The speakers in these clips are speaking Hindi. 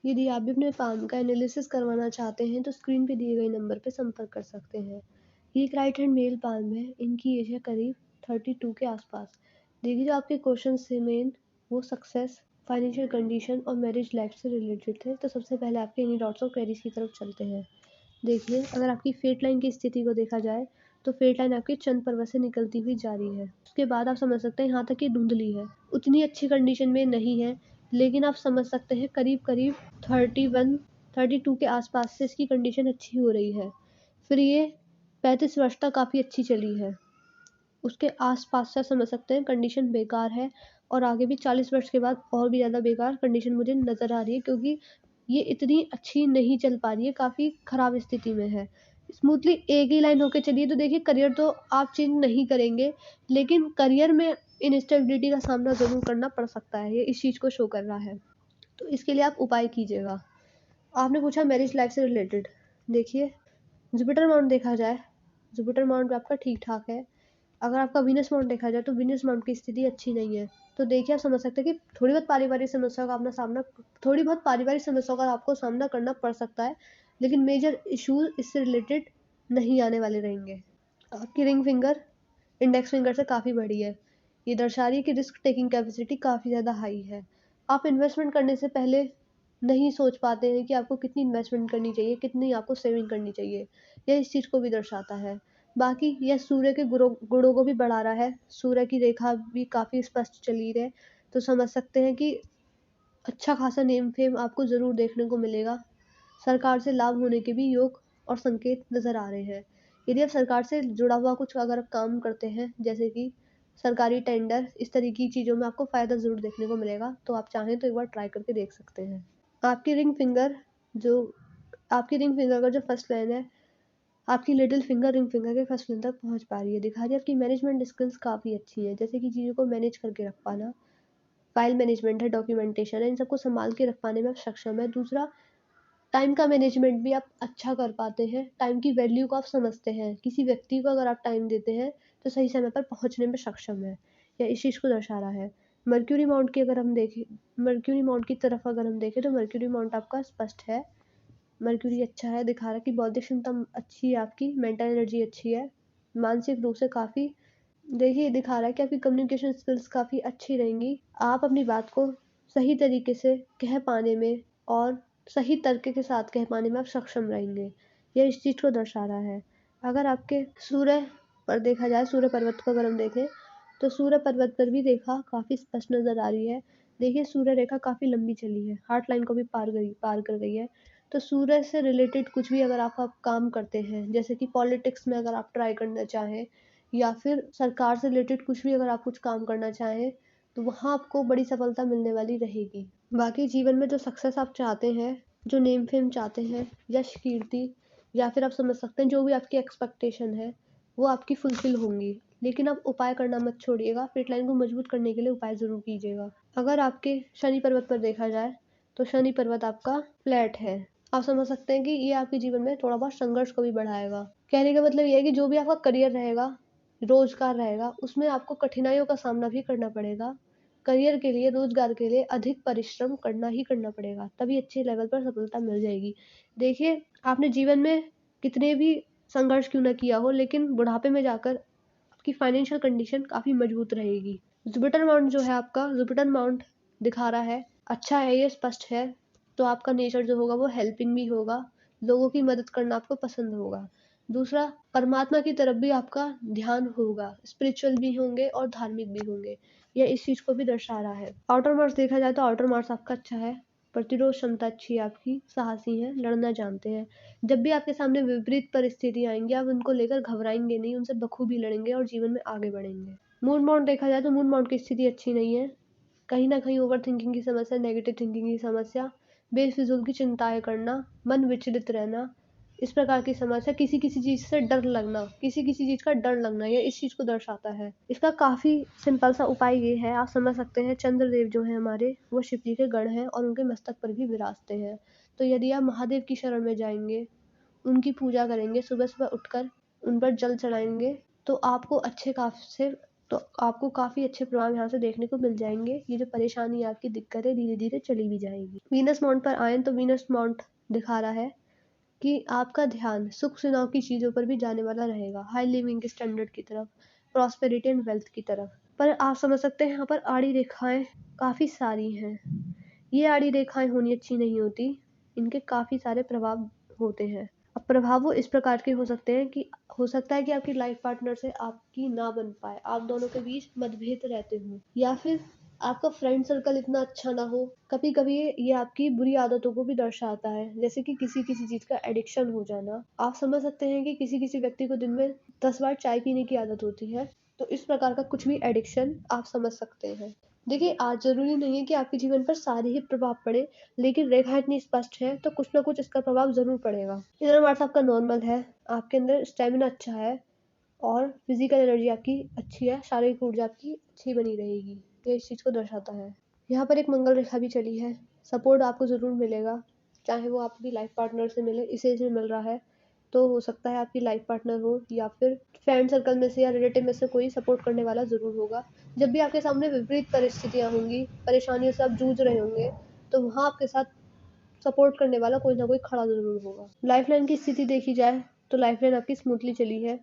यदि आप भी अपने पाम का एनालिसिस करवाना चाहते हैं तो स्क्रीन पे दिए गए नंबर पर संपर्क कर सकते हैं। ये एक राइट हैंड मेल पाम है, इनकी एज है करीब 32 के आसपास। देखिए जो आपके क्वेश्चन थे मेन, वो सक्सेस, फाइनेंशियल कंडीशन और मैरिज लाइफ से रिलेटेड थे। तो सबसे पहले आपके इन्हीं डॉट्स और क्वेरीज की तरफ चलते हैं। देखिए अगर आपकी फेट लाइन की स्थिति को देखा जाए तो फेट लाइन आपके चंद्र पर्वत से निकलती हुई जा रही है। उसके बाद आप समझ सकते हैं यहाँ तक ये धुंधली है, उतनी अच्छी कंडीशन में नहीं है, लेकिन आप समझ सकते हैं करीब करीब 31-32 के आसपास से इसकी कंडीशन अच्छी हो रही है। फिर ये 35 वर्ष तक काफ़ी अच्छी चली है, उसके आसपास से समझ सकते हैं कंडीशन बेकार है। और आगे भी 40 वर्ष के बाद और भी ज़्यादा बेकार कंडीशन मुझे नज़र आ रही है, क्योंकि ये इतनी अच्छी नहीं चल पा रही है, काफ़ी ख़राब स्थिति में है। स्मूथली एक ही लाइन होके चलिए तो देखिए करियर तो आप चेंज नहीं करेंगे, लेकिन करियर में इनस्टेबिलिटी का सामना ज़रूर करना पड़ सकता है, ये इस चीज़ को शो कर रहा है। तो इसके लिए आप उपाय कीजिएगा। आपने पूछा मैरिज लाइफ से रिलेटेड, देखिए जुपिटर माउंट देखा जाए, जुपिटर माउंट आपका ठीक-ठाक है। अगर आपका वीनस माउंट देखा जाए तो वीनस माउंट की स्थिति अच्छी नहीं है। तो देखिए आप समझ सकते हैं कि थोड़ी बहुत पारिवारिक समस्याओं का आपको सामना करना पड़ सकता है, लेकिन मेजर इश्यूज़ इससे रिलेटेड नहीं आने वाले रहेंगे। आपकी रिंग फिंगर इंडेक्स फिंगर से काफ़ी बड़ी है। ये दर्शा रही है कि रिस्क टेकिंग कैपेसिटी काफ़ी ज़्यादा हाई है। आप इन्वेस्टमेंट करने से पहले नहीं सोच पाते हैं कि आपको कितनी इन्वेस्टमेंट करनी चाहिए, कितनी आपको सेविंग करनी चाहिए। यह इस चीज़ को भी दर्शाता है। बाकी यह सूर्य के गुणों को भी बढ़ा रहा है। सूर्य की रेखा भी काफ़ी स्पष्ट चली है, तो समझ सकते हैं कि अच्छा खासा नेम फेम आपको ज़रूर देखने को मिलेगा। सरकार से लाभ होने के भी योग और संकेत नज़र आ रहे हैं। यदि आप सरकार से जुड़ा हुआ कुछ अगर आप काम करते हैं, जैसे कि सरकारी टेंडर, इस तरह की चीज़ों में आपको फ़ायदा ज़रूर देखने को मिलेगा, तो आप चाहें तो एक बार ट्राई करके देख सकते हैं। आपकी रिंग फिंगर जो आपकी रिंग फिंगर का जो फर्स्ट लाइन है, आपकी लिटिल फिंगर रिंग फिंगर के फर्स्ट लाइन तक पहुँच पा रही है। दिखा रही है आपकी मैनेजमेंट स्किल्स काफ़ी अच्छी हैं, जैसे कि चीज़ों को मैनेज करके रख पाना, फाइल मैनेजमेंट है, डॉक्यूमेंटेशन है, इन सबको सँभाल के रख पाने में आप सक्षम हैं। दूसरा, टाइम का मैनेजमेंट भी आप अच्छा कर पाते हैं, टाइम की वैल्यू को आप समझते हैं। किसी व्यक्ति को अगर आप टाइम देते हैं, तो सही समय पर पहुँचने में सक्षम हैं। यह इस चीज़ को दर्शा रहा है। मर्क्यूरी माउंट की अगर हम देखें मर्क्यूरी माउंट की तरफ अगर हम देखें तो मर्क्यूरी माउंट आपका स्पष्ट है। मर्क्यूरी अच्छा है, दिखा रहा है कि बौद्धिक क्षमता अच्छी है आपकी, मेंटल एनर्जी अच्छी है, मानसिक रूप से काफ़ी देखिए दिखा रहा है कि आपकी कम्युनिकेशन स्किल्स काफ़ी अच्छी रहेंगी। आप अपनी बात को सही तरीके से कह पाने में और सही तरीके के साथ कह पाने में आप सक्षम रहेंगे। यह इस चीज़ को दर्शा रहा है। अगर आपके सूर्य पर देखा जाए, सूर्य पर्वत को अगर हम देखें, तो सूर्य पर्वत पर भी रेखा काफ़ी स्पष्ट नज़र आ रही है। देखिए सूर्य रेखा काफ़ी लंबी चली है, हार्ट लाइन को भी पार कर गई है। तो सूर्य से रिलेटेड कुछ भी अगर आप काम करते हैं, जैसे कि पॉलिटिक्स में अगर आप ट्राई करना चाहें या फिर सरकार से रिलेटेड कुछ भी अगर आप कुछ काम करना चाहें, तो वहाँ आपको बड़ी सफलता मिलने वाली रहेगी। बाकी जीवन में जो सक्सेस आप चाहते हैं, जो नेम फेम चाहते हैं, यश कीर्ति या फिर आप समझ सकते हैं जो भी आपकी एक्सपेक्टेशन है, वो आपकी फुलफिल होंगी। लेकिन आप उपाय करना मत छोड़िएगा, फिट लाइन को मजबूत करने के लिए उपाय ज़रूर कीजिएगा। अगर आपके शनि पर्वत पर देखा जाए, तो शनि पर्वत आपका फ्लैट है। आप समझ सकते हैं कि ये आपके जीवन में थोड़ा बहुत संघर्ष को भी बढ़ाएगा। कहने का मतलब ये है कि जो भी आपका करियर रहेगा, रोज़गार रहेगा, उसमें आपको कठिनाइयों का सामना भी करना पड़ेगा। करियर के लिए, रोज़गार के लिए अधिक परिश्रम करना ही करना पड़ेगा, तभी अच्छे लेवल पर सफलता मिल जाएगी। देखिए, आपने जीवन में कितने भी संघर्ष क्यों ना किया हो, लेकिन बुढ़ापे में जाकर आपकी फाइनेंशियल कंडीशन काफ़ी मजबूत रहेगी। जुपिटर माउंट जो है आपका, जुपिटर माउंट दिखा रहा है, अच्छा है, ये स्पष्ट है, तो आपका नेचर जो होगा वो हेल्पिंग भी होगा, लोगों की मदद करना आपको पसंद होगा। दूसरा, परमात्मा की तरफ भी आपका ध्यान होगा, स्पिरिचुअल भी होंगे और धार्मिक भी होंगे। यह इस चीज़ को भी दर्शा रहा है। आउटर मार्क्स देखा जाए तो आउटर मार्क्स आपका अच्छा है, प्रतिरोध क्षमता अच्छी है आपकी, साहसी हैं, लड़ना जानते हैं। जब भी आपके सामने विपरीत परिस्थिति आएँगी, आप उनको लेकर घबराएँगे नहीं, उनसे बखूबी लड़ेंगे और जीवन में आगे बढ़ेंगे। मून माउंट देखा जाए तो मून माउंट की स्थिति अच्छी नहीं है। कहीं न कहीं ओवरथिंकिंग की समस्या, नेगेटिव थिंकिंग की समस्या, बेफिज़ूल की चिंताएँ करना, मन विचलित रहना, इस प्रकार की समस्या, किसी-किसी चीज़ से डर लगना, किसी-किसी चीज़ का डर लगना, ये इस चीज़ को दर्शाता है। इसका काफ़ी सिंपल सा उपाय ये है, आप समझ सकते हैं चंद्रदेव जो हैं हमारे, वो शिव जी के गण हैं और उनके मस्तक पर भी विराजते हैं। तो यदि आप महादेव की शरण में जाएँगे, उनकी पूजा करेंगे, सुबह-सुबह उठकर उन पर जल चढ़ाएँगे, तो आपको अच्छे खासे तो आपको काफ़ी अच्छे प्रभाव यहाँ से देखने को मिल जाएँगे। ये जो परेशानी आपकी दिक्कत है धीरे-धीरे चली भी जाएगी। वीनस माउंट पर आएँ तो वीनस माउंट दिखा रहा है कि आपका ध्यान सुख-सुनाव की चीज़ों पर भी जाने वाला रहेगा, हाई लिविंग स्टैंडर्ड की तरफ, प्रॉस्पेरिटी एंड वेल्थ की तरफ। पर आप समझ सकते हैं यहाँ पर आड़ी रेखाएँ काफ़ी सारी हैं। ये आड़ी रेखाएँ होनी अच्छी नहीं होती, इनके काफ़ी सारे प्रभाव होते हैं। अब प्रभाव वो इस प्रकार के हो सकते हैं कि हो सकता है कि आपकी लाइफ पार्टनर से आपकी ना बन पाए, आप दोनों के बीच मतभेद रहते हों, या फिर आपका फ्रेंड सर्कल इतना अच्छा ना हो। कभी-कभी ये आपकी बुरी आदतों को भी दर्शाता है, जैसे कि किसी-किसी चीज़ का एडिक्शन हो जाना। आप समझ सकते हैं कि किसी-किसी व्यक्ति को दिन में 10 बार चाय पीने की आदत होती है, तो इस प्रकार का कुछ भी एडिक्शन आप समझ सकते हैं। देखिए, आज ज़रूरी नहीं है कि आपके जीवन पर सारे ही प्रभाव पड़े, लेकिन रेखा इतनी स्पष्ट है तो कुछ ना कुछ इसका प्रभाव ज़रूर पड़ेगा। इनर मार्क्स आपका नॉर्मल है, आपके अंदर स्टैमिना अच्छा है और फिजिकल एनर्जी आपकी अच्छी है, शारीरिक ऊर्जा आपकी अच्छी बनी रहेगी। ये इस चीज़ को दर्शाता है। यहाँ पर एक मंगल रेखा भी चली है, सपोर्ट आपको ज़रूर मिलेगा, चाहे वो आपकी लाइफ पार्टनर से मिले, इसे से मिल रहा है तो हो सकता है आपकी लाइफ पार्टनर हो या फिर फ्रेंड सर्कल में से या रिलेटिव में से कोई सपोर्ट करने वाला ज़रूर होगा। जब भी आपके सामने विपरीत परिस्थितियाँ होंगी, परेशानियों से आप जूझ रहे होंगे, तो वहाँ आपके साथ सपोर्ट करने वाला कोई ना कोई खड़ा ज़रूर होगा। लाइफलाइन की स्थिति देखी जाए तो लाइफलाइन आपकी स्मूथली चली है,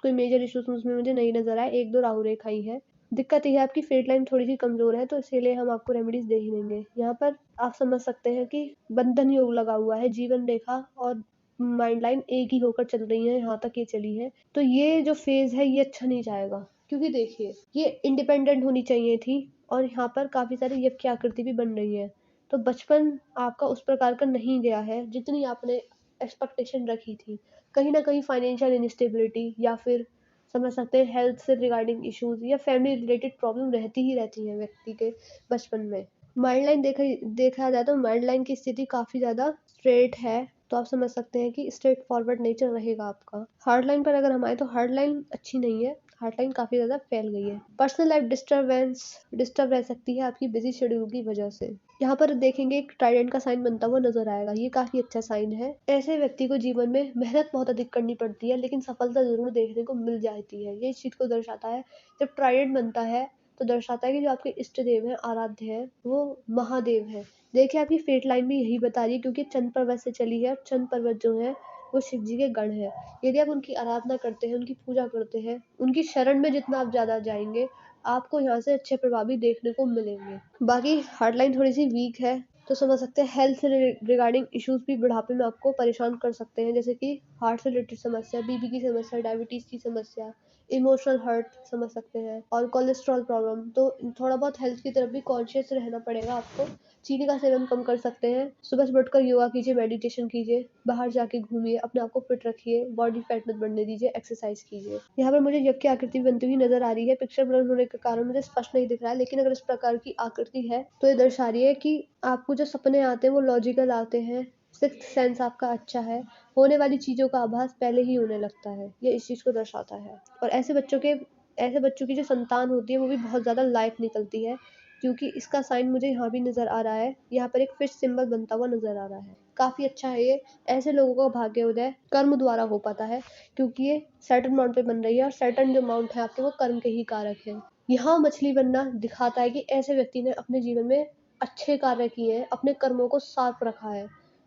कोई मेजर इश्यूज उसमें मुझे नहीं नज़र आए, 1-2 राहु रेखा ही है। दिक्कत ये है आपकी फेट लाइन थोड़ी-सी कमज़ोर है, तो इसीलिए हम आपको रेमेडीज़ दे ही देंगे। यहाँ पर आप समझ सकते हैं कि बंधन योग लगा हुआ है, जीवन रेखा और माइंड लाइन एक ही होकर चल रही है, यहाँ तक ये चली है। तो ये जो फेज़ है ये अच्छा नहीं जाएगा, क्योंकि देखिए ये इंडिपेंडेंट होनी चाहिए थी और यहाँ पर काफ़ी सारी यज्ञ की आकृति भी बन रही है। तो बचपन आपका उस प्रकार का नहीं गया है जितनी आपने एक्सपेक्टेशन रखी थी। कहीं न कहीं फाइनेंशियल इनस्टेबिलिटी या फिर समझ सकते हैं हेल्थ से रिगार्डिंग इश्यूज़ या फैमिली रिलेटेड प्रॉब्लम रहती ही रहती हैं व्यक्ति के बचपन में। माइंड लाइन देखा जाए तो माइंड लाइन की स्थिति काफ़ी ज़्यादा स्ट्रेट है, तो आप समझ सकते हैं कि स्ट्रेट फॉरवर्ड नेचर रहेगा आपका। हार्ड लाइन पर अगर हम आएँ तो हार्ड लाइन अच्छी नहीं है, हार्ड लाइन काफ़ी ज़्यादा फैल गई है। पर्सनल लाइफ डिस्टर्ब रह सकती है आपकी बिज़ी शेड्यूल की वजह से। यहाँ पर देखेंगे एक ट्राइडेंट का साइन बनता हुआ नज़र आएगा, ये काफ़ी अच्छा साइन है। ऐसे व्यक्ति को जीवन में मेहनत बहुत अधिक करनी पड़ती है, लेकिन सफलता ज़रूर देखने को मिल जाती है। ये इस चीज़ को दर्शाता है। जब ट्राइडेंट बनता है, तो दर्शाता है कि जो आपके इष्ट देव हैं, आराध्य हैं, वो महादेव हैं। देखिए आपकी फेट लाइन भी यही बता रही है, क्योंकि चंद्र पर्वत से चली है और चंद्र पर्वत जो है वो शिव जी के गण है। यदि आप उनकी आराधना करते हैं, उनकी पूजा करते हैं, उनकी शरण में जितना आप ज़्यादा जाएँगे, आपको यहाँ से अच्छे प्रभाव भी देखने को मिलेंगे। बाकी हार्ड लाइन थोड़ी-सी वीक है, तो समझ सकते हैं हेल्थ से रिगार्डिंग इश्यूज़ भी बुढ़ापे में आपको परेशान कर सकते हैं, जैसे कि हार्ट से रिलेटेड समस्या, बीपी की समस्या, डायबिटीज़ की समस्या, इमोशनल हर्ट समझ सकते हैं और कोलेस्ट्रॉल प्रॉब्लम। तो थोड़ा बहुत हेल्थ की तरफ भी कॉन्शियस रहना पड़ेगा आपको। चीनी का सेवन कम कर सकते हैं, सुबह उठकर योगा कीजिए, मेडिटेशन कीजिए, बाहर जाके घूमिए, अपने आप को फिट रखिए, बॉडी फैट मत बढ़ने दीजिए, एक्सरसाइज कीजिए। यहाँ पर मुझे यज्ञ की आकृति बनती हुई नजर आ रही है, पिक्चर ब्लर होने के कारण मुझे स्पष्ट नहीं दिख रहा है, लेकिन अगर इस प्रकार की आकृति है तो ये दर्शा रही है कि आपको जो सपने आते हैं वो लॉजिकल आते हैं, सिक्स्थ सेंस आपका अच्छा है, होने वाली चीज़ों का आभास पहले ही होने लगता है, ये इस चीज़ को दर्शाता है। और ऐसे बच्चों की जो संतान होती है वो भी बहुत ज़्यादा लायक निकलती है, क्योंकि इसका साइन मुझे यहाँ भी नज़र आ रहा है, यहाँ पर एक फिश सिंबल बनता हुआ नज़र आ रहा है। काफ़ी अच्छा है ये, ऐसे लोगों का भाग्योदय कर्म द्वारा हो पाता है, क्योंकि ये सैटर्न माउंट पे बन रही है और सैटर्न जो माउंट है आपके वो कर्म के ही कारक है। यहाँ मछली बनना दिखाता है कि ऐसे व्यक्ति ने अपने जीवन में अच्छे कार्य किए हैं, अपने कर्मों को साफ रखा है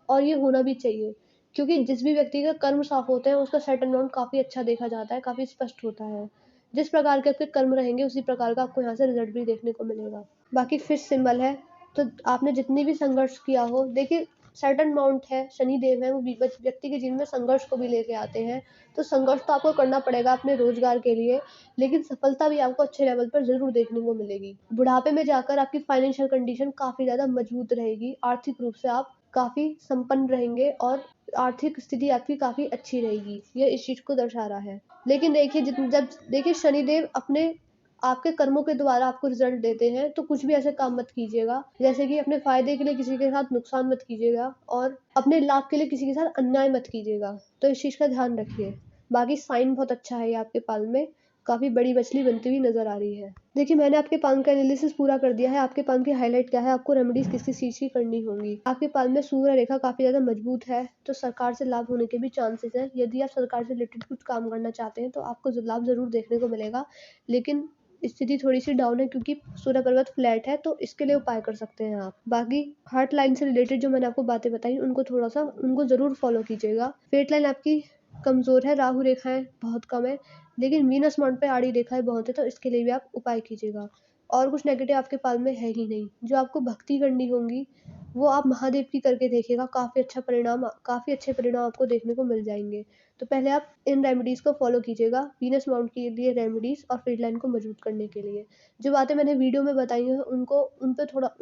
और ये होना भी चाहिए, क्योंकि जिस भी व्यक्ति का कर्म साफ होते हैं उसका सैटर्न माउंट काफ़ी अच्छा देखा जाता है, काफ़ी स्पष्ट होता है। जिस प्रकार के आपके कर्म रहेंगे उसी प्रकार का आपको यहाँ से रिजल्ट भी देखने को मिलेगा। बाकी फिश सिंबल है, तो आपने जितनी भी संघर्ष किया हो, देखिए सैटर्न माउंट है, शनि देव है, वो व्यक्ति के जीवन में संघर्ष को भी लेके आते हैं, तो संघर्ष तो आपको करना पड़ेगा अपने रोजगार के लिए, लेकिन सफलता भी आपको अच्छे लेवल पर ज़रूर देखने को मिलेगी। बुढ़ापे में जाकर आपकी फाइनेंशियल कंडीशन काफ़ी ज़्यादा मजबूत रहेगी, आर्थिक रूप से आप काफ़ी संपन्न रहेंगे और आर्थिक स्थिति आपकी काफ़ी अच्छी रहेगी, ये इस चीज़ को दर्शा रहा है। लेकिन देखिए जब देखिए शनिदेव अपने आपके कर्मों के द्वारा आपको रिजल्ट देते हैं, तो कुछ भी ऐसे काम मत कीजिएगा, जैसे कि अपने फ़ायदे के लिए किसी के साथ नुकसान मत कीजिएगा और अपने लाभ के लिए किसी के साथ अन्याय मत कीजिएगा, तो इस चीज़ का ध्यान रखिए। बाकी साइन बहुत अच्छा है ये आपके पाल में, काफ़ी बड़ी मछली बनती हुई नज़र आ रही है। देखिए मैंने आपके पाल्म का एनालिसिस पूरा कर दिया है, आपके पाल्म की हाइलाइट क्या है, आपको रेमेडीज़ किस-किस चीज़ की करनी होंगी। आपके पाल्म में सूर्य रेखा काफ़ी ज़्यादा मजबूत है, तो सरकार से लाभ होने के भी चांसेस हैं। यदि आप सरकार से रिलेटेड कुछ काम करना चाहते हैं, तो आपको लाभ ज़रूर देखने को मिलेगा, लेकिन स्थिति थोड़ी-सी डाउन है क्योंकि सूर्य पर्वत फ्लैट है, तो इसके लिए उपाय कर सकते हैं आप। बाकी हार्ट लाइन से रिलेटेड जो मैंने आपको बातें बताई उनको ज़रूर फ़ॉलो कीजिएगा। फेट लाइन आपकी कमज़ोर है, राहु रेखाएँ बहुत कम है, लेकिन वीनस माउंट पे आड़ी रेखाएँ बहुत है, तो इसके लिए भी आप उपाय कीजिएगा। और कुछ नेगेटिव आपके पाल में है ही नहीं। जो आपको भक्ति करनी होगी, वो आप महादेव की करके देखिएगा, काफ़ी अच्छे परिणाम आपको देखने को मिल जाएँगे। तो पहले आप इन रेमेडीज़ को फ़ॉलो कीजिएगा, वीनस माउंट के लिए रेमेडीज़ और फेट लाइन को मजबूत करने के लिए। जो बातें मैंने वीडियो में बताई हैं उन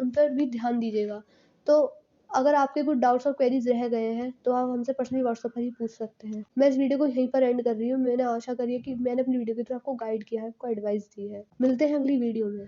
पर भी ध्यान दीजिएगा। तो अगर आपके कुछ डाउट्स और क्वेरीज़ रह गए हैं, तो आप हमसे पर्सनली व्हाट्सएप पर ही पूछ सकते हैं। मैं इस वीडियो को यहीं पर एंड कर रही हूँ। मैंने आशा करी है कि मैंने अपनी वीडियो के थ्रू आपको गाइड किया है, आपको एडवाइस दी है। मिलते हैं अगली वीडियो में।